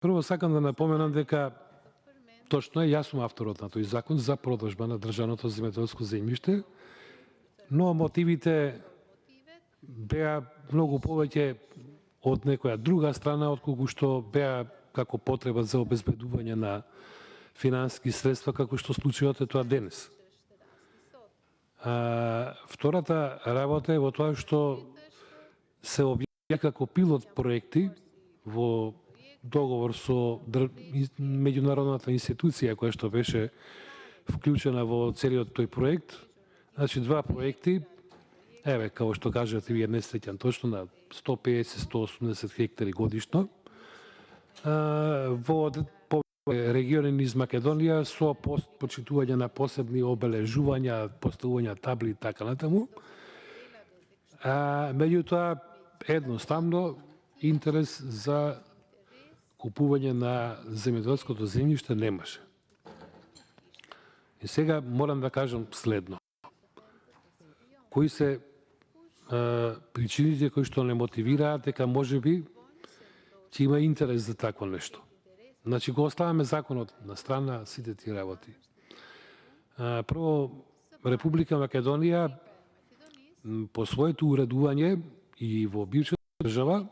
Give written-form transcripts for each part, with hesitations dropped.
Прво сакам да напоменам дека точно е, јас сум авторот на тој закон за продажба на државното земјоделско земјиште, но мотивите беа многу повеќе од некоја друга страна, отколку што беа како потреба за обезбедување на финансиски средства, како што случајот е тоа денес. Втората работа е во тоа што се објавија како пилот проекти во договор со меѓународната институција која што беше вклучена во целиот тој проект. Значи, два проекти, еве, како што кажате, вие не сеќам точно, на 150-180 хектари годишно, во региони низ Македонија со почитување на посебни обележувања, поставување табли и така натаму. Меѓутоа, едноставно, интерес за купување на земјоделското земјиште немаше. И сега морам да кажам следно. Кои се причините кои што не мотивираат дека можеби ќе има интерес за такво нешто? Значи, го оставаме законот на страна, сите ти работи. Прво, Република Македонија по своето уредување и во бившата држава,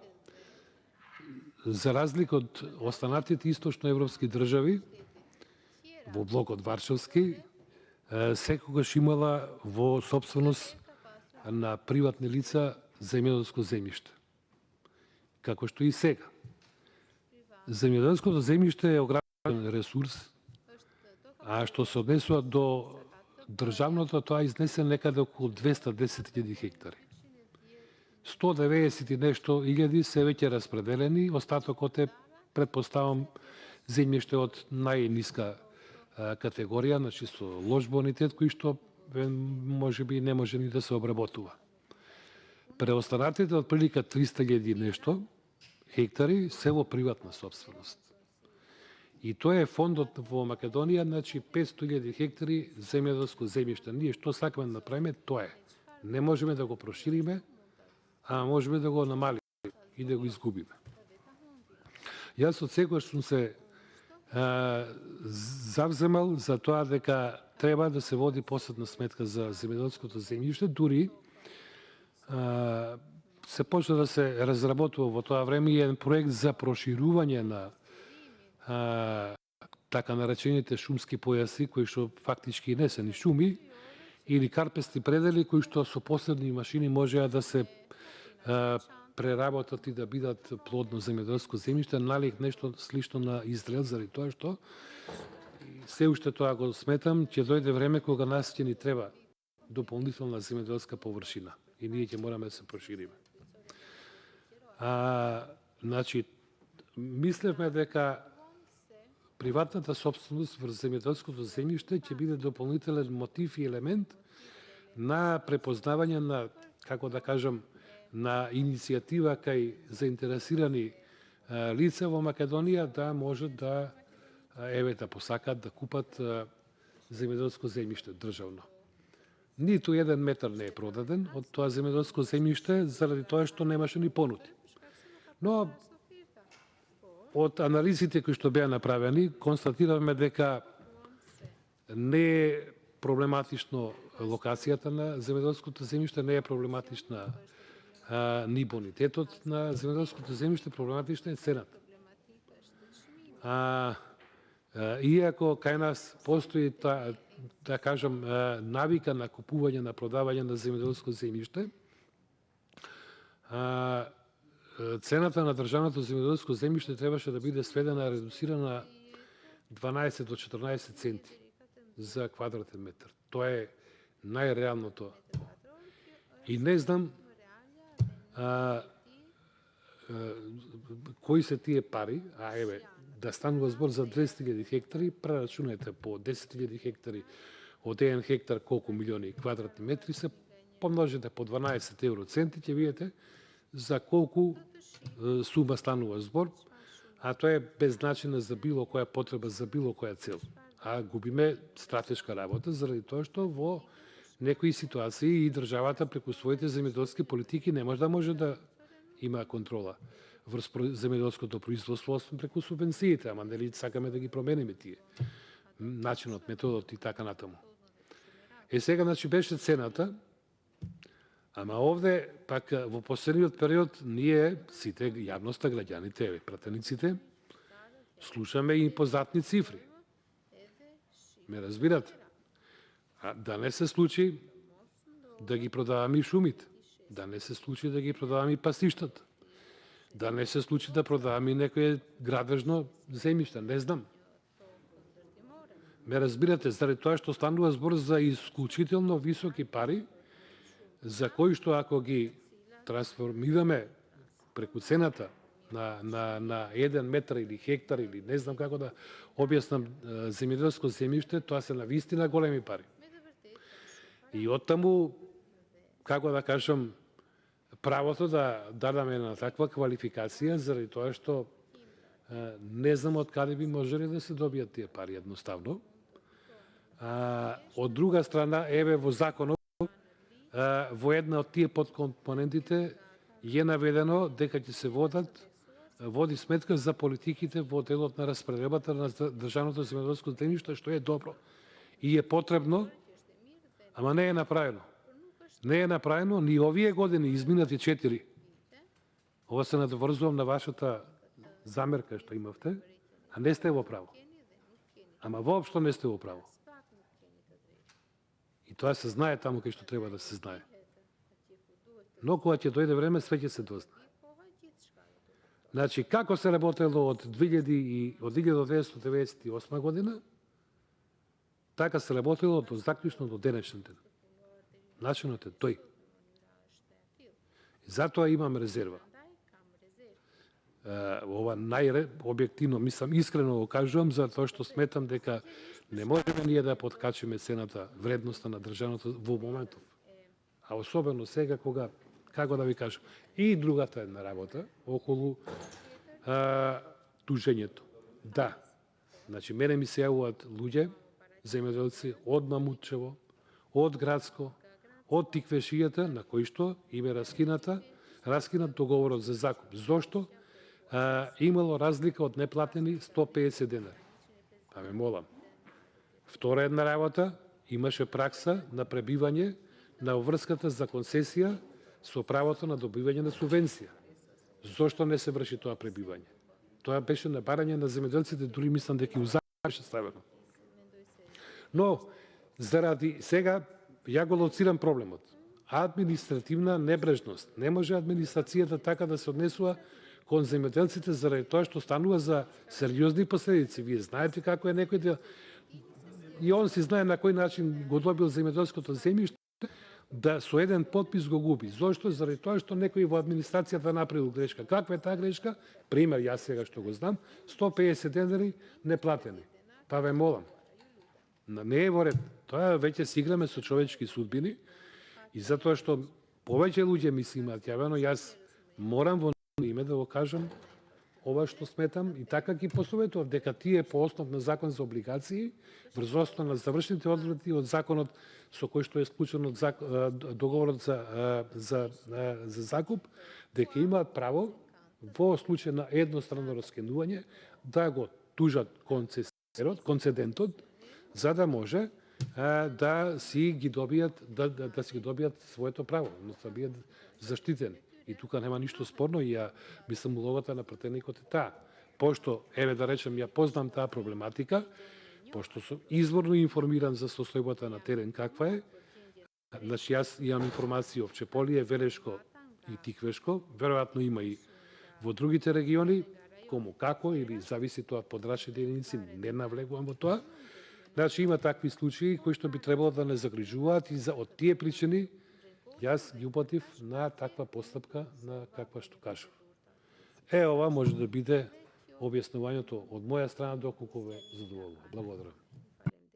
за разлика од останатите источноевропски држави, во блокот Варшавски, секогаш имала во собственост на приватни лица земјоделско земјиште. Како што и сега. Земјоделското земјиште е ограничен ресурс, а што се однесува до државното, тоа изнесе некаде околу 210.000 хектари. 190 и нешто илјади се веќе распределени, остатокот е, предпоставам, земјиште од најниска категорија, значи со лош бонитет, кој што можеби не може ни да се обработува. Преостанатите од прилика 300.000 нешто хектари се во приватна собственост. И тоа е фондот во Македонија, значи 500.000 хектари земјоделско земјиште. Ние што сакаме да направиме, тоа е. Не можеме да го прошириме, а можеме да го намалиме и да го изгубиме. Јас од секојаш сум се завземал за тоа дека треба да се води посебна сметка за земјоделското земјиште, дури се почна да се разработува во тоа време и еден проект за проширување на така наречените шумски појаси, кои што фактички не се ни шуми, или карпести предели, кои што со посебни машини можеа да се преработат и да бидат плодно земјоделско земјиште, налик нешто слично на Израел, заради тоа што се уште тоа го сметам, ќе дојде време кога нас ќе ни треба дополнителна земјоделска површина и ние ќе мораме да се прошириме. Значи, мислевме дека приватната собственост врз земјоделското земјиште ќе биде дополнителен мотив и елемент на препознавање на, како да кажам, на иницијатива кај заинтересирани лица во Македонија да може да да посакат да купат земјоделско земјиште државно. Ниту еден метар не е продаден од тоа земјоделско земјиште заради тоа што немаше ни понуди. Но од анализите кои што беа направени, констатираме дека не е проблематично локацијата на земјоделското земјиште, не е проблематична ни бонитетот на земјоделското земјиште, проблематична е цената. Иако кај нас постои да кажам навика на купување, на продавање на земјоделско земјиште, цената на државното земјоделско земјиште требаше да биде сведена, редуцирана 12 до 14 центи за квадратен метар. Тоа е најреалното. И не знам кои се тие пари, да станува збор за 200.000 хектари, прерачунете по 10.000 хектари, од 1 хектар колку милиони квадратни метри се, помножите по 12 евроценти, ќе видите за колку сума станува збор, а тоа е беззначена за било која потреба, за било која цел. А губиме стратешка работа, заради тоа што во некои ситуации и државата преку своите земјоделски политики не може да има контрола врз земјоделското производство преку субвенциите, ама нели сакаме да ги промениме тие начинот, методот и така натаму. Сега, значи, беше цената, ама овде, пак, во последниот период, ние, сите, јавноста, граѓаните, пратениците, слушаме и позатни цифри. Ме разбирате? А да не се случи да ги продаваме и шумите, да не се случи да ги продаваме и пасиштата, да не се случи да продаваме и некој градежно земјиште, не знам. Ме разбирате, заради тоа што станува збор за исклучително високи пари, за кои што ако ги трансформираме преку цената на 1 метар или хектар или не знам како да објаснам земјоделско земјиште, тоа се навистина големи пари. И оттаму, како да кажам, правото да дадаме на таква квалификација, заради тоа што не знам од каде би можеле да се добијат тие пари едноставно. Од друга страна, еве во законот, во една од тие подкомпонентите е наведено дека ќе се води сметка за политиките во делот на распределбата на државното земјоделско земјиште, што е добро и е потребно, ама не е направено. Не е направено ни овие години, изминати 4. Ова се надоврзувам на вашата замерка што имавте, а не сте во право. Ама воопшто не сте во право. И тоа се знае таму кај што треба да се знае. Но кога ќе дојде време, све ќе се дознае. Значи, како се работело од 1998 година, така се работело до заклучно до денешен ден. Начинот е тој. Затоа имам резерва. Ова најобјективно, мислам, искрено го кажувам, затоа што сметам дека не можеме ние да подкачиме цената, вредноста на државното во моментов. А особено сега кога, како да ви кажам, и другата една работа околу тужењето. Да, значи мене ми се јавуваат луѓе, земјоделци од Мамутчево, од Градско, од Тиквешијата, на кои што им е раскинат договорот за закуп. Зошто? Имало разлика од неплатени 150 денари. Па ме молам. Втора една работа, имаше пракса на пребивање на врската за концесија со правото на добивање на субвенција. Зошто не се врши тоа пребивање? Тоа беше на барање на земјоделците, дури мислам дека и у закон беше ставено. Но, заради сега, ја го лоцирам проблемот. Административна небрежност. Не може администрацијата така да се однесува кон земјоделците заради тоа што станува за сериозни последици. Вие знаете како е некој да... И он си знае на кој начин го добил земјоделското земјиште, да со еден подпис го губи. Зошто? Заради тоа што некој во администрацијата направил грешка. Каква е таа грешка? Пример, јас сега што го знам, 150 денари неплатени. Па ве молам. Не е во ред. Тоа веќе си играме со човечки судбини и затоа што повеќе луѓе ми се имаат јавено, јас морам во име да го кажам ова што сметам и така ги посоветував дека тие по основ на закон за облигации, врз основа на завршните одредби од законот со кој што е склучен од договорот за закуп, дека имаат право во случај на едностранно раскинување да го тужат концедентот, за да може да си ги добијат своето право, но да бидат заштитени. И тука нема ништо спорно и ја мислам улогата на пратеникот е таа. Пошто, еве да речем, ја познам таа проблематика, пошто сум изворно информиран за состојбата на терен каква е, значи јас имам информации од Чеполие, Велешко и Тиквешко, веројатно има и во другите региони, кому како, или зависи тоа од подрачните единици, не навлегувам во тоа. Значи има такви случаи кои што би требало да не загрижуваат и од тие причини јас ги упатив на таква постапка на каква што кажав. Ова може да биде објаснувањето од моја страна доколку ве задоволува. Благодарам.